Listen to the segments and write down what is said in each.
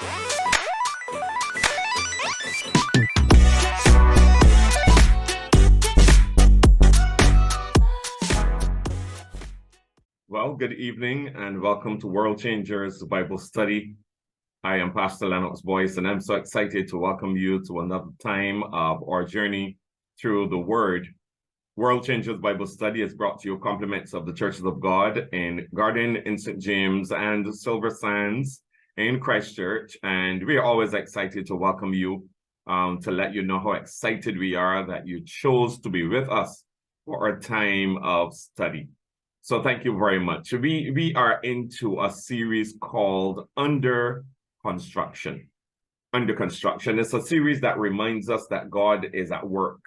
Well, good evening and welcome to World Changers Bible Study. I am Pastor Lennox Boyce, and I'm so excited to welcome you to another time of our journey through the Word. World Changers Bible Study is brought to you compliments of the Churches of God in Garden in St. James and Silver Sands in Christchurch. And we are always excited to welcome you, to let you know how excited we are that you chose to be with us for a time of study. So thank you very much. We are into a series called Under Construction. Under Construction. It's a series that reminds us that God is at work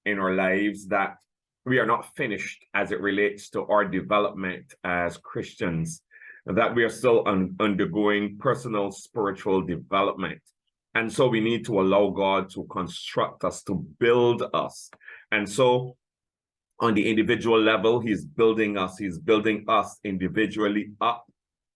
in our lives, that we are not finished as it relates to our development as Christians, that we are still undergoing personal spiritual development. And so we need to allow God to construct us, to build us. And so on the individual level, he's building us individually up,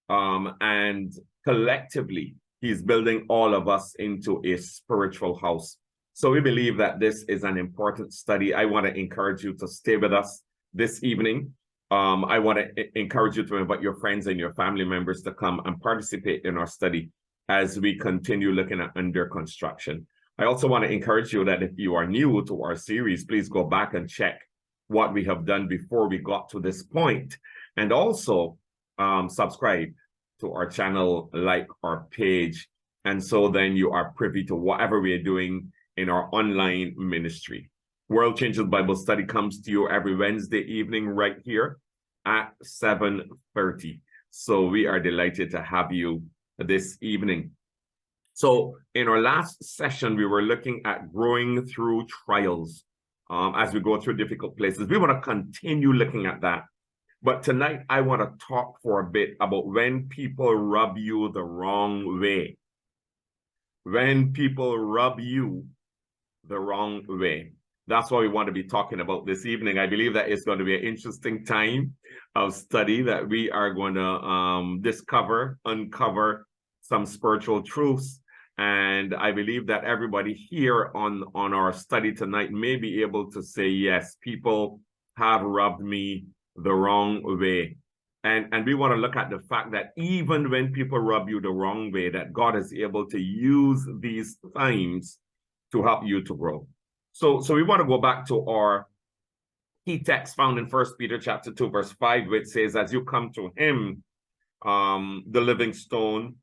and collectively, he's building all of us into a spiritual house. So we believe that this is an important study. I want to encourage you to stay with us this evening. I want to encourage you to invite your friends and your family members to come and participate in our study as we continue looking at Under Construction. I also want to encourage you that if you are new to our series, please go back and check what we have done before we got to this point, and also subscribe to our channel, like our page, and so then you are privy to whatever we are doing in our online ministry. World Changers Bible Study comes to you every Wednesday evening right here at 7:30. So we are delighted to have you this evening. So in our last session, we were looking at growing through trials. As we go through difficult places. We want to continue looking at that. But tonight, I want to talk for a bit about when people rub you the wrong way. When people rub you the wrong way. That's what we want to be talking about this evening. I believe that it's going to be an interesting time of study, that we are going to uncover some spiritual truths. And I believe that everybody here on our study tonight may be able to say, yes, people have rubbed me the wrong way. And we want to look at the fact that even when people rub you the wrong way, that God is able to use these times to help you to grow. So we want to go back to our key text found in 1 Peter chapter 2, verse 5, which says, as you come to him, the living stone,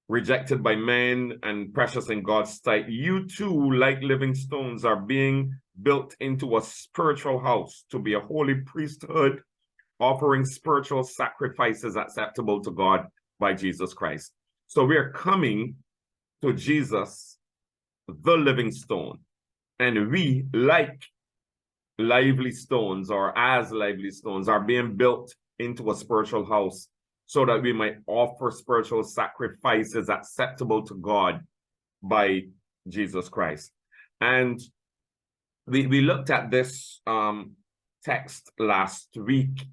rejected by men and precious in God's sight, you too, like living stones, are being built into a spiritual house to be a holy priesthood, offering spiritual sacrifices acceptable to God by Jesus Christ. So we are coming to Jesus, the living stone, and we, like lively stones, or as lively stones, are being built into a spiritual house, so that we might offer spiritual sacrifices acceptable to God by Jesus Christ. And we looked at this text last week,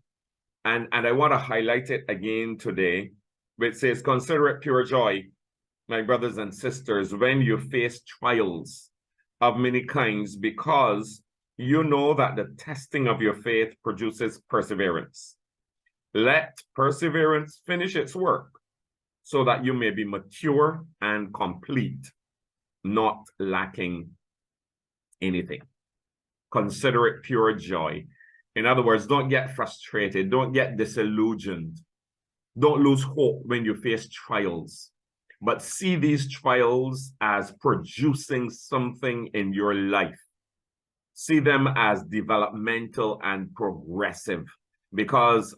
and I want to highlight it again today, which says, consider it pure joy, my brothers and sisters, when you face trials of many kinds, because you know that the testing of your faith produces perseverance. Let perseverance finish its work, so that you may be mature and complete, not lacking anything. Consider it pure joy. In other words, don't get frustrated. Don't get disillusioned. Don't lose hope when you face trials. But see these trials as producing something in your life. See them as developmental and progressive. Because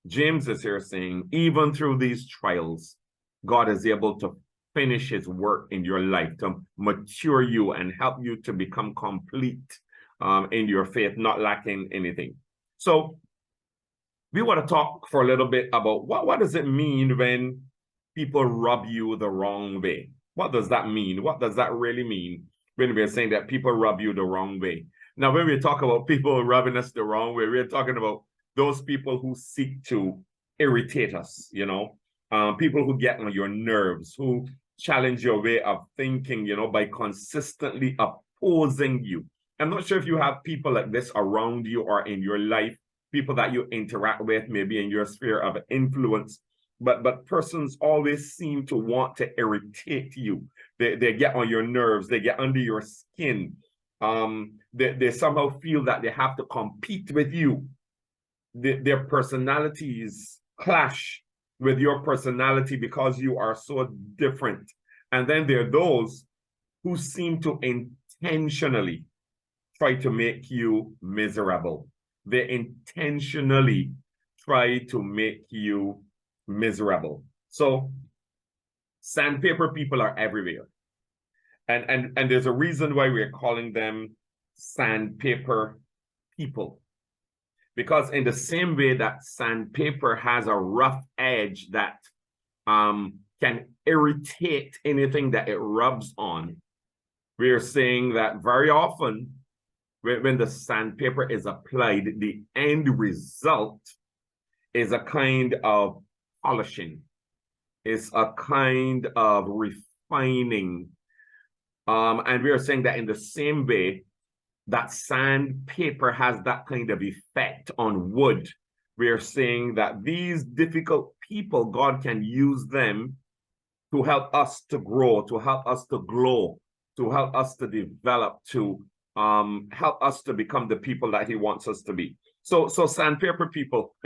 James is here saying, even through these trials, God is able to finish his work in your life, to mature you and help you to become complete in your faith, not lacking anything. So we want to talk for a little bit about what does it mean when people rub you the wrong way? What does that mean? What does that really mean when we're saying that people rub you the wrong way? Now, when we talk about people rubbing us the wrong way, we're talking about those people who seek to irritate us, people who get on your nerves, who challenge your way of thinking, by consistently opposing you. I'm not sure if you have people like this around you or in your life, people that you interact with, maybe in your sphere of influence, but persons always seem to want to irritate you. They get on your nerves, they get under your skin. They somehow feel that they have to compete with you. Their personalities clash with your personality because you are so different. And then there are those who seem to intentionally try to make you miserable. They intentionally try to make you miserable. So sandpaper people are everywhere. And there's a reason why we're calling them sandpaper people. Because in the same way that sandpaper has a rough edge that can irritate anything that it rubs on, we are saying that very often when the sandpaper is applied, the end result is a kind of polishing, is a kind of refining. And we are saying that in the same way that sandpaper has that kind of effect on wood, we are saying that these difficult people, God can use them to help us to grow, to help us to glow, to help us to develop, to help us to become the people that he wants us to be. So sandpaper people,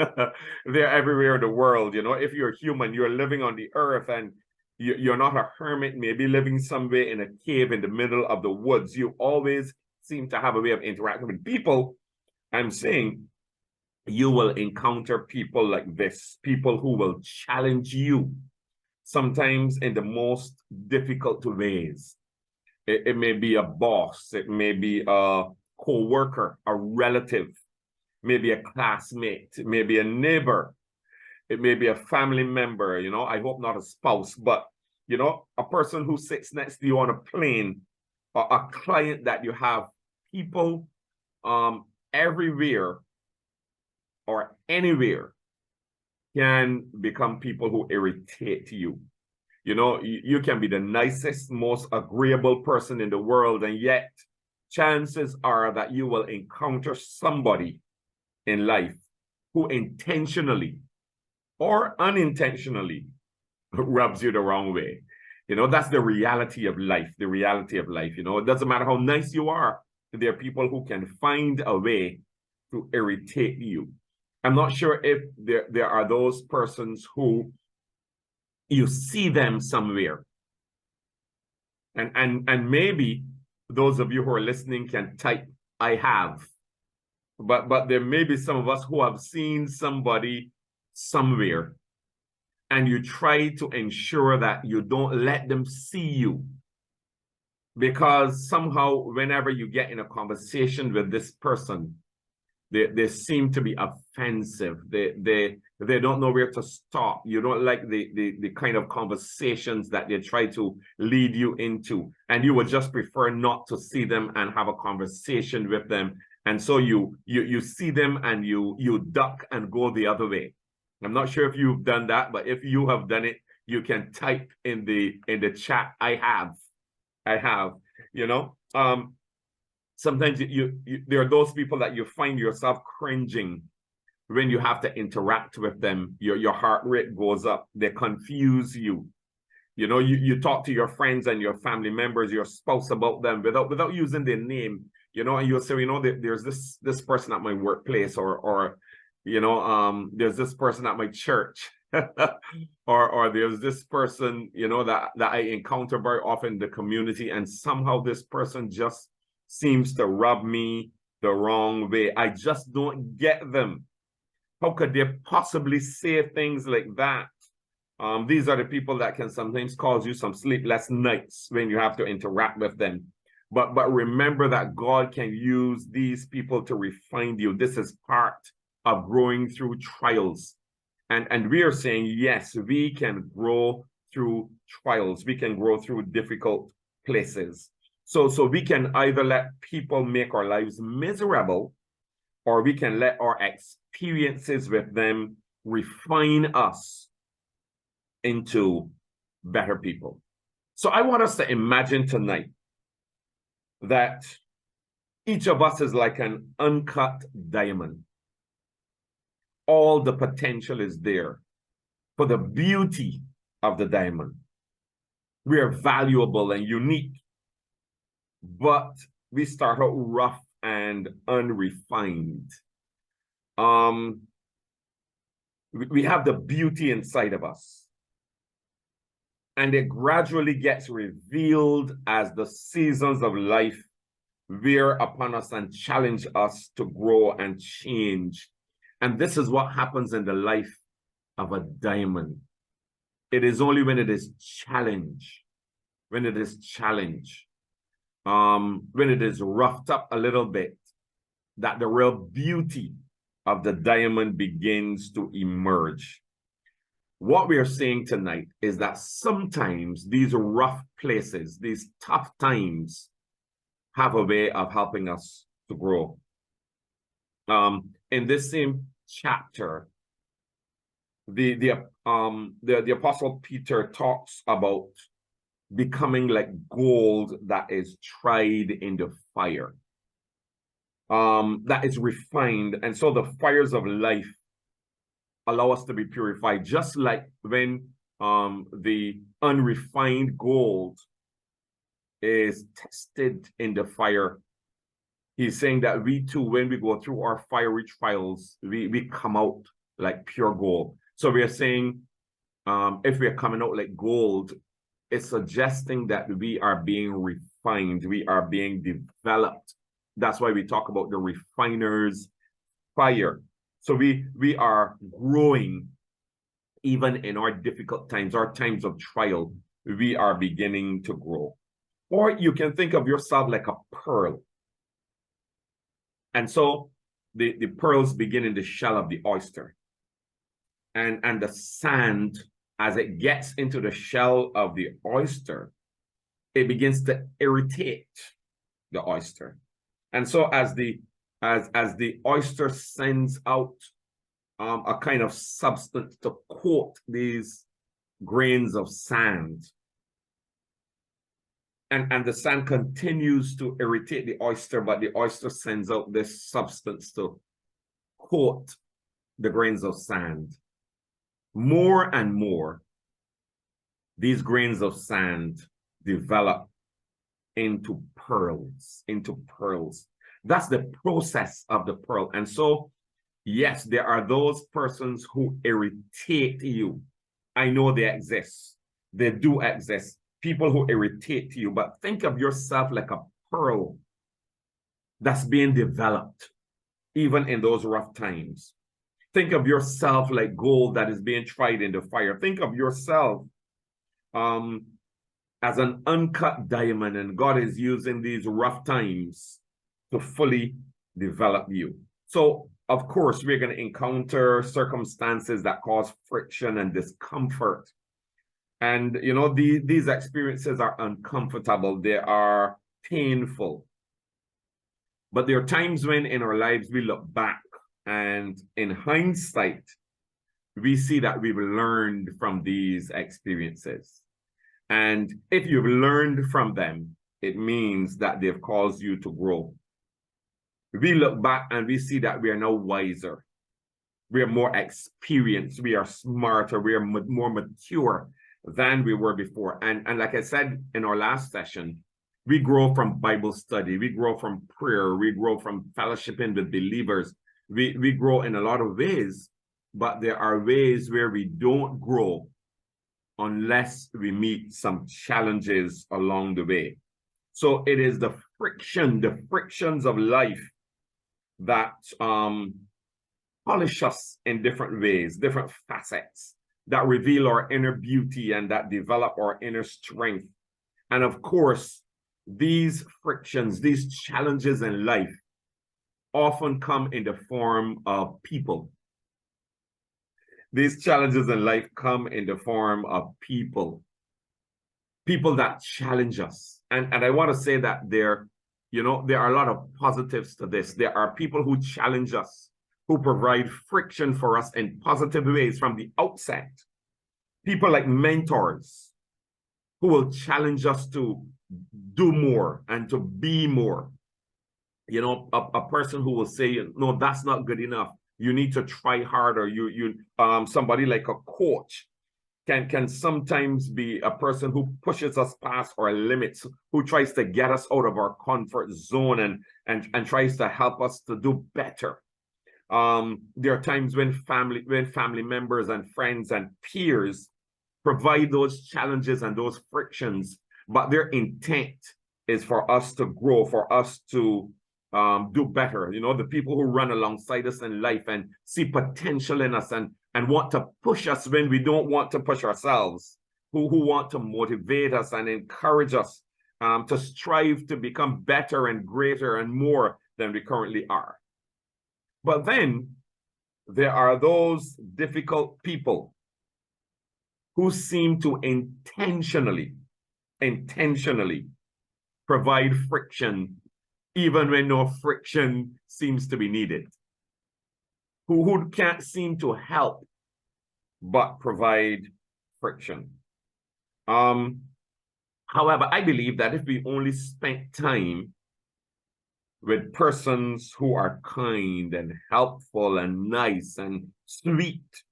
they're everywhere in the world. If you're human, you're living on the earth, and you're not a hermit, maybe living somewhere in a cave in the middle of the woods. You always seem to have a way of interacting with people. I'm saying you will encounter people like this, people who will challenge you, sometimes in the most difficult ways. It may be a boss, it may be a co-worker, a relative, maybe a classmate, it may be a neighbor, it may be a family member, I hope not a spouse, but, a person who sits next to you on a plane, or a client that you have. People everywhere or anywhere can become people who irritate you. You can be the nicest, most agreeable person in the world, and yet chances are that you will encounter somebody in life who intentionally or unintentionally rubs you the wrong way. That's the reality of life, the reality of life. It doesn't matter how nice you are. There are people who can find a way to irritate you. I'm not sure if there are those persons who you see them somewhere. And maybe those of you who are listening can type, I have. But there may be some of us who have seen somebody somewhere, and you try to ensure that you don't let them see you. Because somehow, whenever you get in a conversation with this person, they seem to be offensive. They don't know where to stop. You don't like the kind of conversations that they try to lead you into, and you would just prefer not to see them and have a conversation with them. And so you see them and you duck and go the other way. I'm not sure if you've done that, but if you have done it, you can type in the chat, I have. Sometimes there are those people that you find yourself cringing when you have to interact with them. Your heart rate goes up. They confuse you. You talk to your friends and your family members, your spouse, about them without using their name. And you'll say, there's this person at my workplace, or there's this person at my church. or there's this person, that I encounter very often in the community, and somehow this person just seems to rub me the wrong way. I just don't get them. How could they possibly say things like that? These are the people that can sometimes cause you some sleepless nights when you have to interact with them. But remember that God can use these people to refine you. This is part of growing through trials. And we are saying, yes, we can grow through trials. We can grow through difficult places. So we can either let people make our lives miserable, or we can let our experiences with them refine us into better people. So I want us to imagine tonight that each of us is like an uncut diamond. All the potential is there for the beauty of the diamond. We are valuable and unique, but we start out rough and unrefined. We have the beauty inside of us, and it gradually gets revealed as the seasons of life wear upon us and challenge us to grow and change. And this is what happens in the life of a diamond. It is only when it is challenged, when it is roughed up a little bit, that the real beauty of the diamond begins to emerge. What we are saying tonight is that sometimes these rough places, these tough times, have a way of helping us to grow. In this same chapter, the Apostle Peter talks about becoming like gold that is tried in the fire, that is refined. And so the fires of life allow us to be purified, just like when the unrefined gold is tested in the fire. He's saying that we too, when we go through our fiery trials, we come out like pure gold. So we are saying, if we are coming out like gold, it's suggesting that we are being refined, we are being developed. That's why we talk about the refiner's fire. So we are growing even in our difficult times, our times of trial, we are beginning to grow. Or you can think of yourself like a pearl. And so the pearls begin in the shell of the oyster. And the sand, as it gets into the shell of the oyster, it begins to irritate the oyster. And so as the oyster sends out a kind of substance to coat these grains of sand, and the sand continues to irritate the oyster, but the oyster sends out this substance to coat the grains of sand. More and more, these grains of sand develop into pearls, That's the process of the pearl. And so, yes, there are those persons who irritate you. I know they exist. They do exist. People who irritate you, but think of yourself like a pearl that's being developed, even in those rough times. Think of yourself like gold that is being tried in the fire. Think of yourself as an uncut diamond, and God is using these rough times to fully develop you. So, of course, we're going to encounter circumstances that cause friction and discomfort. And, you know, these experiences are uncomfortable. They are painful. But there are times when in our lives we look back, and in hindsight, we see that we've learned from these experiences. And if you've learned from them, it means that they've caused you to grow. We look back and we see that we are now wiser. We are more experienced. We are smarter. We are more mature than we were before. And like I said in our last session, we grow from Bible study. We grow from prayer. We grow from fellowshipping with believers. We grow in a lot of ways, but there are ways where we don't grow unless we meet some challenges along the way. So it is the frictions of life that polish us in different ways, different facets, that reveal our inner beauty and that develop our inner strength. And of course, these frictions, these challenges in life often come in the form of people. These challenges in life come in the form of people that challenge us. And I want to say that there are a lot of positives to this. There are people who challenge us, who provide friction for us in positive ways from the outset. People like mentors, who will challenge us to do more and to be more. You know, a person who will say, no, that's not good enough. You need to try harder. Somebody like a coach can sometimes be a person who pushes us past our limits, who tries to get us out of our comfort zone and tries to help us to do better. There are times when family members and friends and peers provide those challenges and those frictions, but their intent is for us to grow, for us to do better. You know, the people who run alongside us in life and see potential in us and want to push us when we don't want to push ourselves, who want to motivate us and encourage us to strive to become better and greater and more than we currently are. But then there are those difficult people who seem to intentionally provide friction even when no friction seems to be needed, who can't seem to help but provide friction. However, I believe that if we only spent time with persons who are kind and helpful and nice and sweet,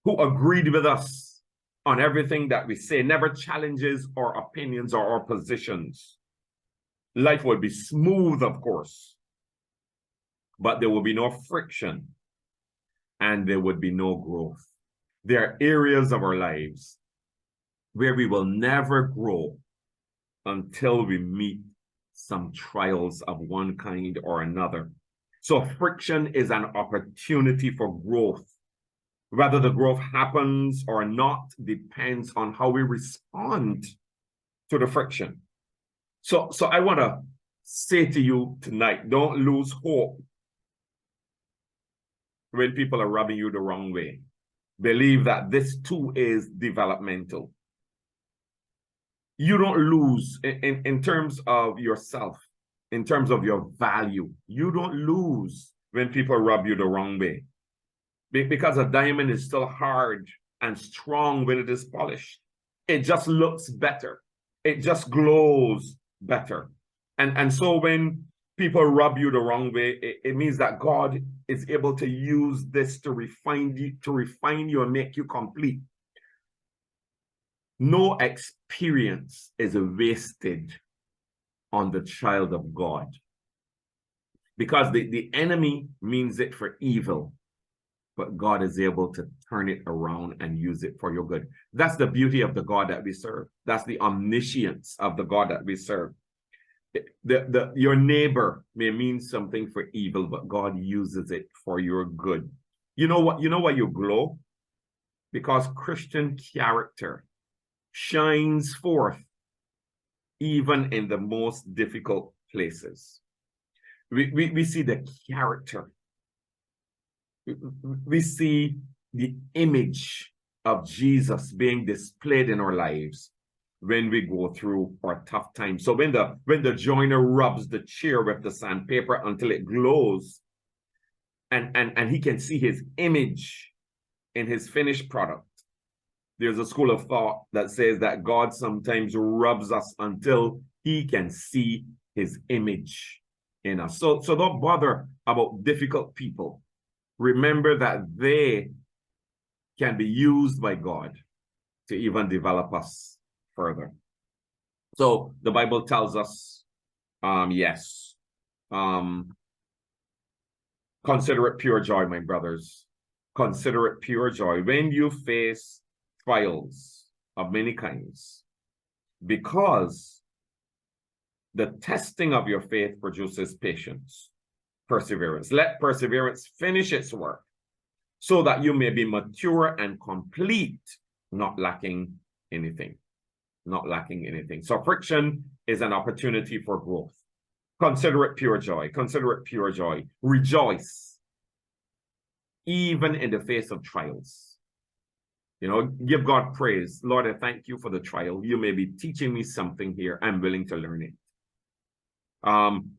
who agreed with us on everything that we say, never challenges our opinions or our positions, life would be smooth, of course, but there will be no friction and there would be no growth. There are areas of our lives where we will never grow until we meet some trials of one kind or another. So friction is an opportunity for growth. Whether the growth happens or not depends on how we respond to the friction. So I want to say to you tonight, don't lose hope when people are rubbing you the wrong way. Believe that this too is developmental. You don't lose in terms of yourself, in terms of your value. You don't lose when people rub you the wrong way. Because a diamond is still hard and strong when it is polished. It just looks better. It just glows better. And so when people rub you the wrong way, it means that God is able to use this to refine you and make you complete. No experience is wasted on the child of God, because the enemy means it for evil, but God is able to turn it around and use it for your good. That's the beauty of the God that we serve. That's the omniscience of the God that we serve. Your neighbor may mean something for evil, but God uses it for your good. You know what? You know why you glow? Because Christian character shines forth even in the most difficult places. We see the character. We see the image of Jesus being displayed in our lives when we go through our tough times. So when the joiner rubs the chair with the sandpaper until it glows, and he can see his image in his finished product, there's a school of thought that says that God sometimes rubs us until he can see his image in us. So don't bother about difficult people. Remember that they can be used by God to even develop us further. So the Bible tells us, consider it pure joy, my brothers. Consider it pure joy when you face trials of many kinds, because the testing of your faith produces patience, perseverance. Let perseverance finish its work, so that you may be mature and complete, not lacking anything. Not lacking anything. So friction is an opportunity for growth. Consider it pure joy. Consider it pure joy. Rejoice, even in the face of trials. You know, give God praise. Lord, I thank you for the trial. You may be teaching me something here. I'm willing to learn it.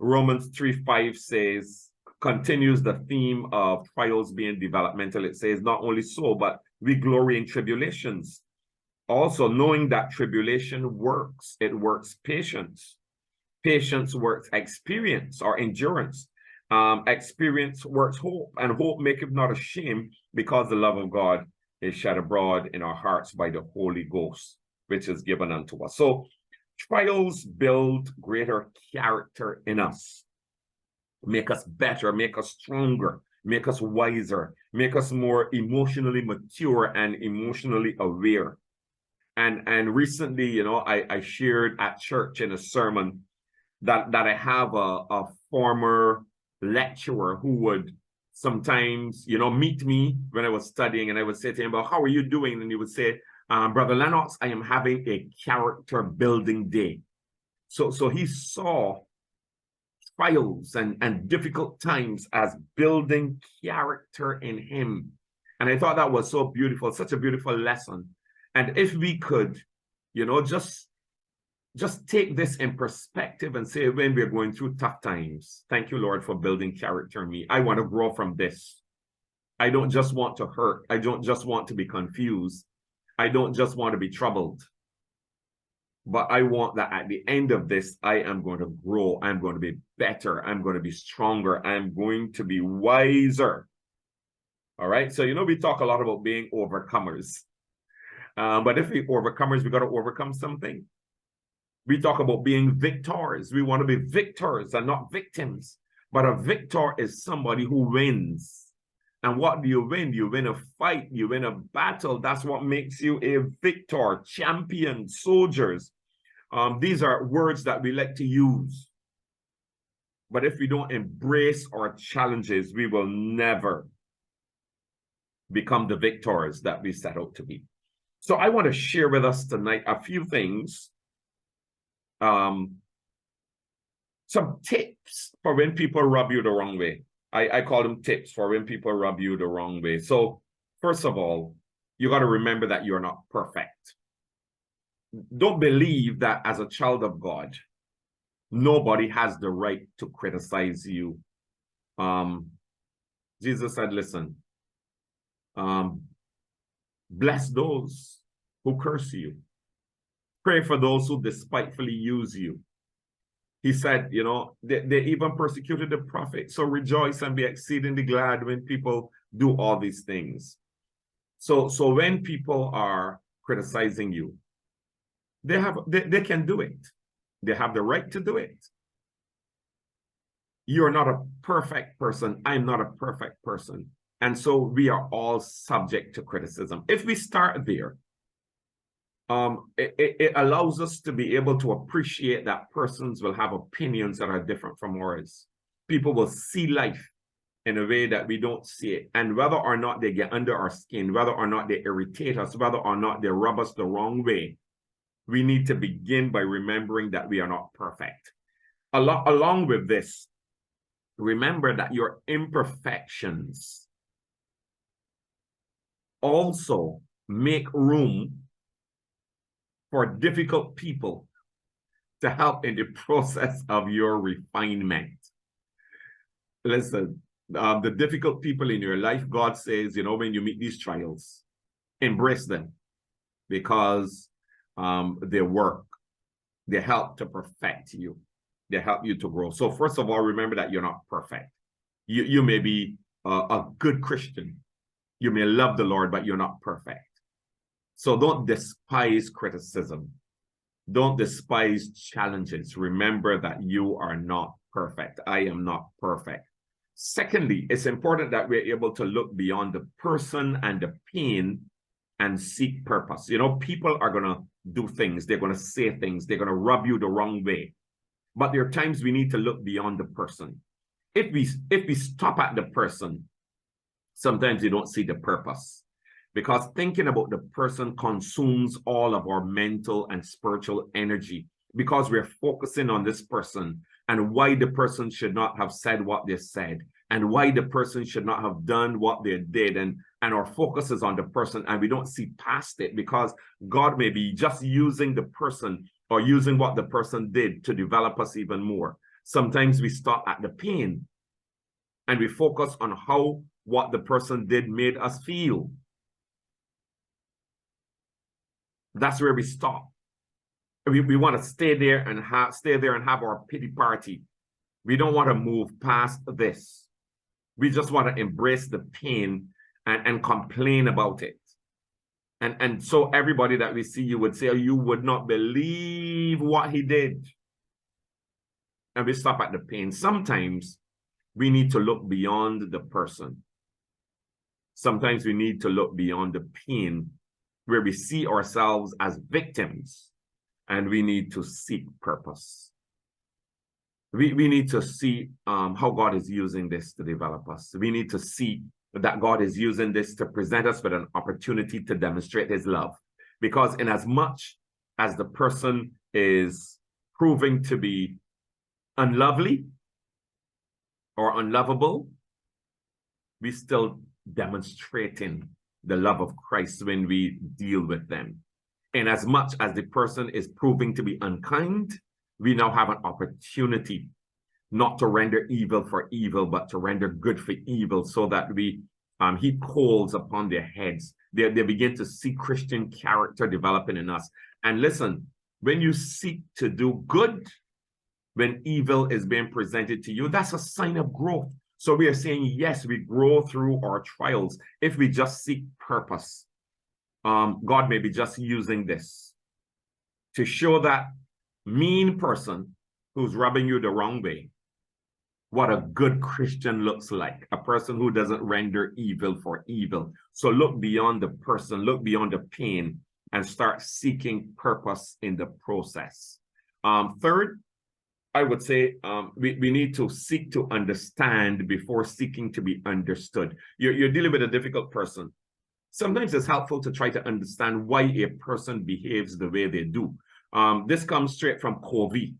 Romans 3:5 says, continues the theme of trials being developmental. It says, not only so, but we glory in tribulations, Also, knowing that tribulation works, it works patience. Patience works experience or endurance. Experience works hope, and hope maketh not ashamed, because the love of God is shed abroad in our hearts by the Holy Ghost, which is given unto us. So trials build greater character in us, make us better, make us stronger, make us wiser, make us more emotionally mature and emotionally aware. And recently, you know, I shared at church in a sermon that I have a former lecturer who would sometimes, you know, meet me when I was studying, and I would say to him, well, how are you doing? And he would say, Brother Lennox, I am having a character building day. So he saw trials and difficult times as building character in him. And I thought that was so beautiful, such a beautiful lesson. And if we could, you know, just take this in perspective and say, when we're going through tough times, thank you, Lord, for building character in me. I want to grow from this. I don't just want to hurt. I don't just want to be confused. I don't just want to be troubled. But I want that at the end of this, I am going to grow. I'm going to be better. I'm going to be stronger. I'm going to be wiser. All right. So, you know, we talk a lot about being overcomers. But if we're overcomers, we got to overcome something. We talk about being victors. We want to be victors and not victims. But a victor is somebody who wins. And what do you win? You win a fight. You win a battle. That's what makes you a victor, champion, soldiers. These are words that we like to use. But if we don't embrace our challenges, we will never become the victors that we set out to be. So I want to share with us tonight a few things. Some tips for when people rub you the wrong way. I call them tips for when people rub you the wrong way. So first of all, you got to remember that you're not perfect. Don't believe that as a child of God, nobody has the right to criticize you. Jesus said, listen, bless those who curse you. Pray for those who despitefully use you. He said, you know, they even persecuted the prophet. So rejoice and be exceedingly glad when people do all these things. So when people are criticizing you, they can do it. They have the right to do it. You're not a perfect person. I'm not a perfect person. And so we are all subject to criticism. If we start there, it allows us to be able to appreciate that persons will have opinions that are different from ours. People will see life in a way that we don't see it. And whether or not they get under our skin, whether or not they irritate us, whether or not they rub us the wrong way, we need to begin by remembering that we are not perfect. Along with this, remember that your imperfections also make room for difficult people to help in the process of your refinement. Listen, the difficult people in your life, God says, you know, when you meet these trials, embrace them, because they work. They help to perfect you. They help you to grow. So first of all, remember that you're not perfect. You may be a good Christian. You may love the Lord, but you're not perfect. So don't despise criticism. Don't despise challenges. Remember that you are not perfect. I am not perfect. Secondly, it's important that we're able to look beyond the person and the pain and seek purpose. You know, people are going to do things. They're going to say things. They're going to rub you the wrong way. But there are times we need to look beyond the person. If we stop at the person, sometimes you don't see the purpose. Because thinking about the person consumes all of our mental and spiritual energy, because we're focusing on this person and why the person should not have said what they said, and why the person should not have done what they did. And our focus is on the person, and we don't see past it, because God may be just using the person or using what the person did to develop us even more. Sometimes we stop at the pain and we focus on how what the person did made us feel. That's where we stop. We want to stay there and have our pity party. We don't want to move past this. We just want to embrace the pain and complain about it. And so everybody that we see, you would say, you would not believe what he did. And we stop at the pain. Sometimes we need to look beyond the person. Sometimes we need to look beyond the pain where we see ourselves as victims, and we need to seek purpose. We need to see how God is using this to develop us. We need to see that God is using this to present us with an opportunity to demonstrate his love. Because in as much as the person is proving to be unlovely or unlovable, we still demonstrating the love of Christ when we deal with them. And as much as the person is proving to be unkind, we now have an opportunity not to render evil for evil, but to render good for evil, so that we heap coals upon their heads. They begin to see Christian character developing in us. And listen, when you seek to do good, when evil is being presented to you, that's a sign of growth. So we are saying, yes, we grow through our trials if we just seek purpose. God may be just using this to show that mean person who's rubbing you the wrong way what a good Christian looks like, a person who doesn't render evil for evil. So look beyond the person, look beyond the pain, and start seeking purpose in the process. Third, I would say we need to seek to understand before seeking to be understood. You're dealing with a difficult person. Sometimes it's helpful to try to understand why a person behaves the way they do. This comes straight from Covey,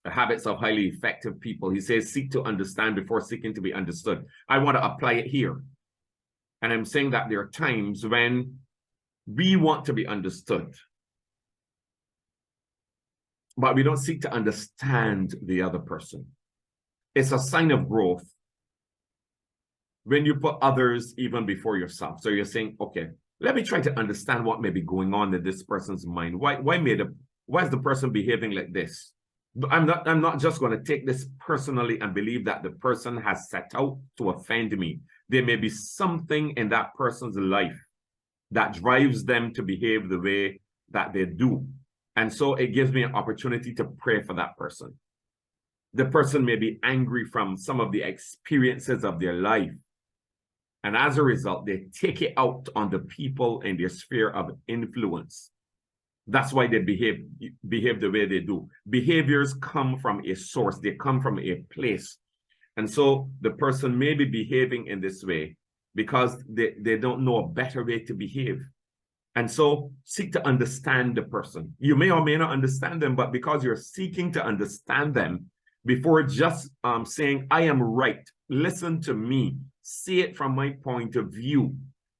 The Habits of Highly Effective People. He says, seek to understand before seeking to be understood. I want to apply it here. And I'm saying that there are times when we want to be understood, but we don't seek to understand the other person. It's a sign of growth when you put others even before yourself. So you're saying, okay, let me try to understand what may be going on in this person's mind. Why is the person behaving like this? I'm not just going to take this personally and believe that the person has set out to offend me. There may be something in that person's life that drives them to behave the way that they do. And so it gives me an opportunity to pray for that person. The person may be angry from some of the experiences of their life. And as a result, they take it out on the people in their sphere of influence. That's why they behave the way they do. Behaviors come from a source. They come from a place. And so the person may be behaving in this way because they don't know a better way to behave. And so seek to understand the person. You may or may not understand them, but because you're seeking to understand them, before just saying, I am right, listen to me, see it from my point of view,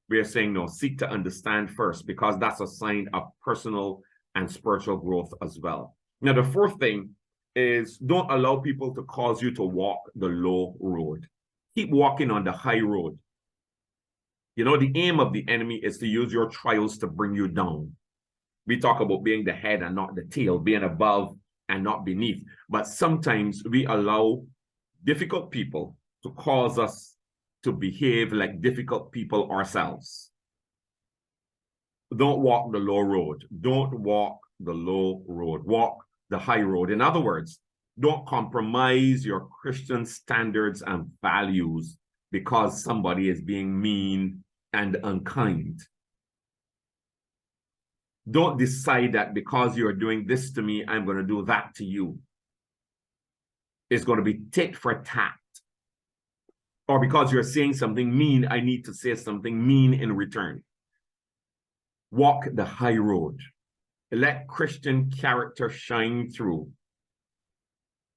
we're saying, no, seek to understand first, because that's a sign of personal and spiritual growth as well. Now, the fourth thing is don't allow people to cause you to walk the low road. Keep walking on the high road. You know, the aim of the enemy is to use your trials to bring you down. We talk about being the head and not the tail, being above and not beneath. But sometimes we allow difficult people to cause us to behave like difficult people ourselves. Don't walk the low road. Don't walk the low road. Walk the high road. In other words, don't compromise your Christian standards and values because somebody is being mean and unkind. Don't decide that because you're doing this to me, I'm going to do that to you. It's going to be tit for tat. Or because you're saying something mean, I need to say something mean in return. Walk the high road. Let Christian character shine through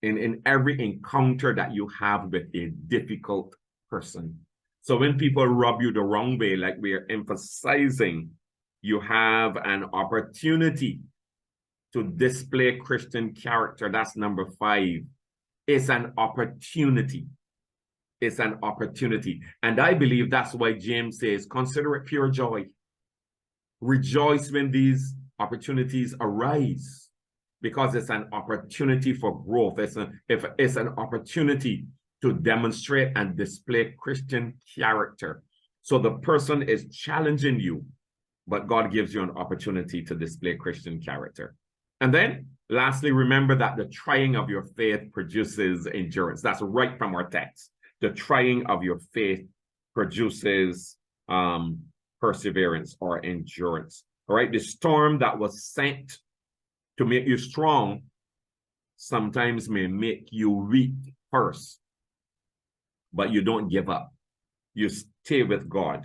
in every encounter that you have with a difficult person. So when people rub you the wrong way, like we are emphasizing, you have an opportunity to display Christian character. That's number 5. It's an opportunity. It's an opportunity. And I believe that's why James says, consider it pure joy. Rejoice when these opportunities arise, because it's an opportunity for growth. It's an opportunity to demonstrate and display Christian character. So the person is challenging you, but God gives you an opportunity to display Christian character. And then lastly, remember that the trying of your faith produces endurance. That's right from our text. The trying of your faith produces perseverance or endurance. All right, the storm that was sent to make you strong sometimes may make you weak first, but you don't give up. You stay with God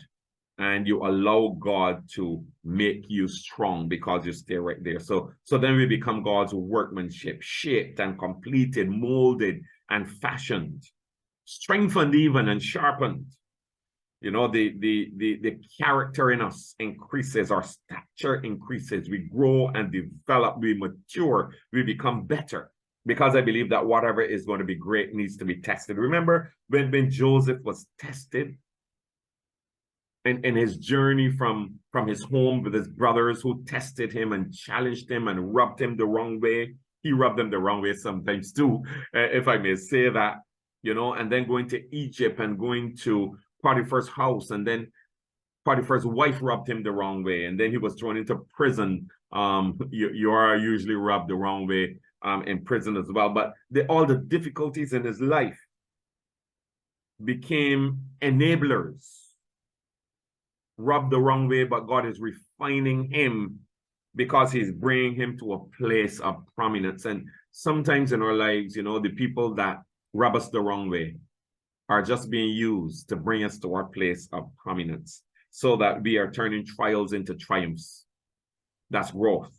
and you allow God to make you strong because you stay right there. So then we become God's workmanship, shaped and completed, molded and fashioned, strengthened even and sharpened. You know, the character in us increases, our stature increases, we grow and develop, we mature, we become better. Because I believe that whatever is going to be great needs to be tested. Remember when Joseph was tested in his journey from his home with his brothers who tested him and challenged him and rubbed him the wrong way. He rubbed them the wrong way sometimes too, if I may say that, you know, and then going to Egypt and going to Potiphar's house, and then Potiphar's wife rubbed him the wrong way, and then he was thrown into prison. You are usually rubbed the wrong way in prison as well. But all the difficulties in his life became enablers. Rubbed the wrong way, but God is refining him because he's bringing him to a place of prominence. And sometimes in our lives, you know, the people that rub us the wrong way are just being used to bring us to our place of prominence, so that we are turning trials into triumphs. That's growth.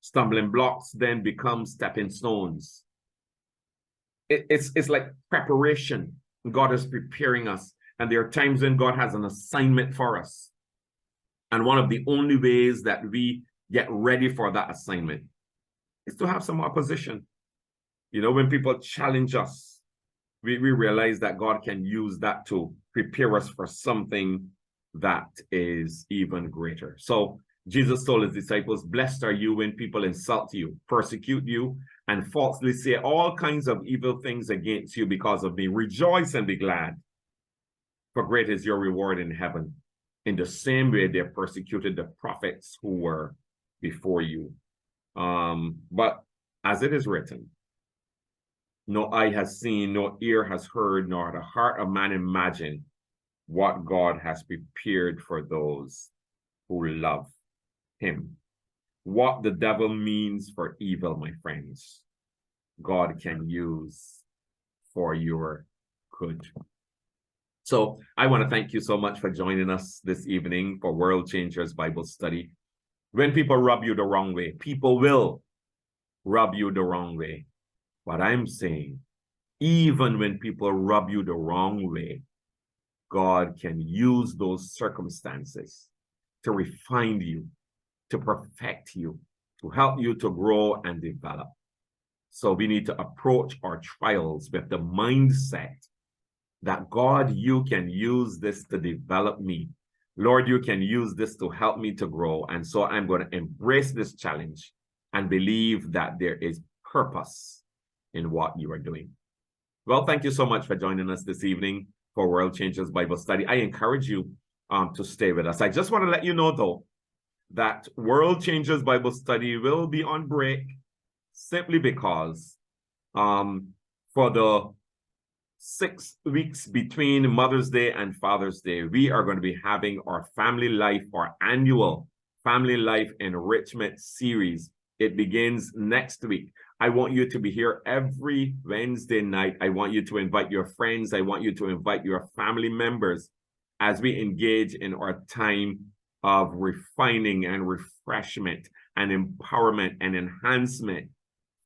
Stumbling blocks then become stepping stones. It's like preparation. God is preparing us, and there are times when God has an assignment for us. And one of the only ways that we get ready for that assignment is to have some opposition. You know, when people challenge us, we realize that God can use that to prepare us for something that is even greater. So Jesus told his disciples, blessed are you when people insult you, persecute you, and falsely say all kinds of evil things against you because of me. Rejoice and be glad, for great is your reward in heaven. In the same way they persecuted the prophets who were before you. But as it is written, no eye has seen, no ear has heard, nor the heart of man imagined what God has prepared for those who love him. What the devil means for evil, my friends, God can use for your good. So I want to thank you so much for joining us this evening for World Changers Bible Study. When people rub you the wrong way, people will rub you the wrong way. But I'm saying, even when people rub you the wrong way, God can use those circumstances to refine you, to perfect you, to help you to grow and develop. So we need to approach our trials with the mindset that God, you can use this to develop me. Lord, you can use this to help me to grow. And so I'm going to embrace this challenge and believe that there is purpose in what you are doing. Well, thank you so much for joining us this evening for World Changers Bible Study. I encourage you to stay with us. I just want to let you know, though, that World Changers Bible Study will be on break simply because for the 6 weeks between Mother's Day and Father's Day, we are going to be having our Family Life, our annual Family Life Enrichment Series. It begins next week. I want you to be here every Wednesday night. I want you to invite your friends. I want you to invite your family members as we engage in our time of refining and refreshment and empowerment and enhancement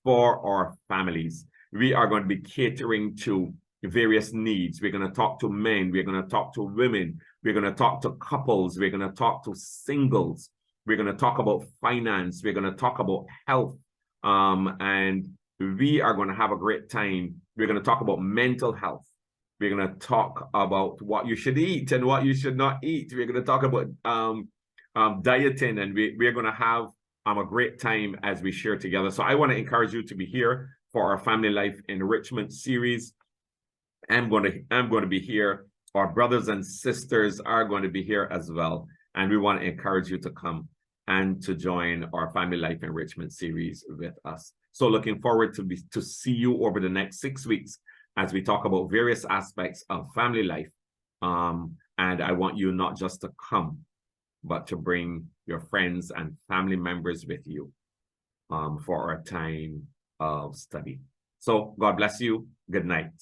for our families. We are going to be catering to various needs. We're going to talk to men. We're going to talk to women. We're going to talk to couples. We're going to talk to singles. We're going to talk about finance. We're going to talk about health. And we are going to have a great time. We're going to talk about mental health. We're going to talk about what you should eat and what you should not eat. We're going to talk about dieting, and we're going to have a great time as we share together. So I want to encourage you to be here for our Family Life Enrichment series. I'm going to be here. Our brothers and sisters are going to be here as well. And we want to encourage you to come and to join our Family Life Enrichment series with us. So looking forward to see you over the next 6 weeks as we talk about various aspects of family life. And I want you not just to come, but to bring your friends and family members with you for our time of study. So God bless you. Good night.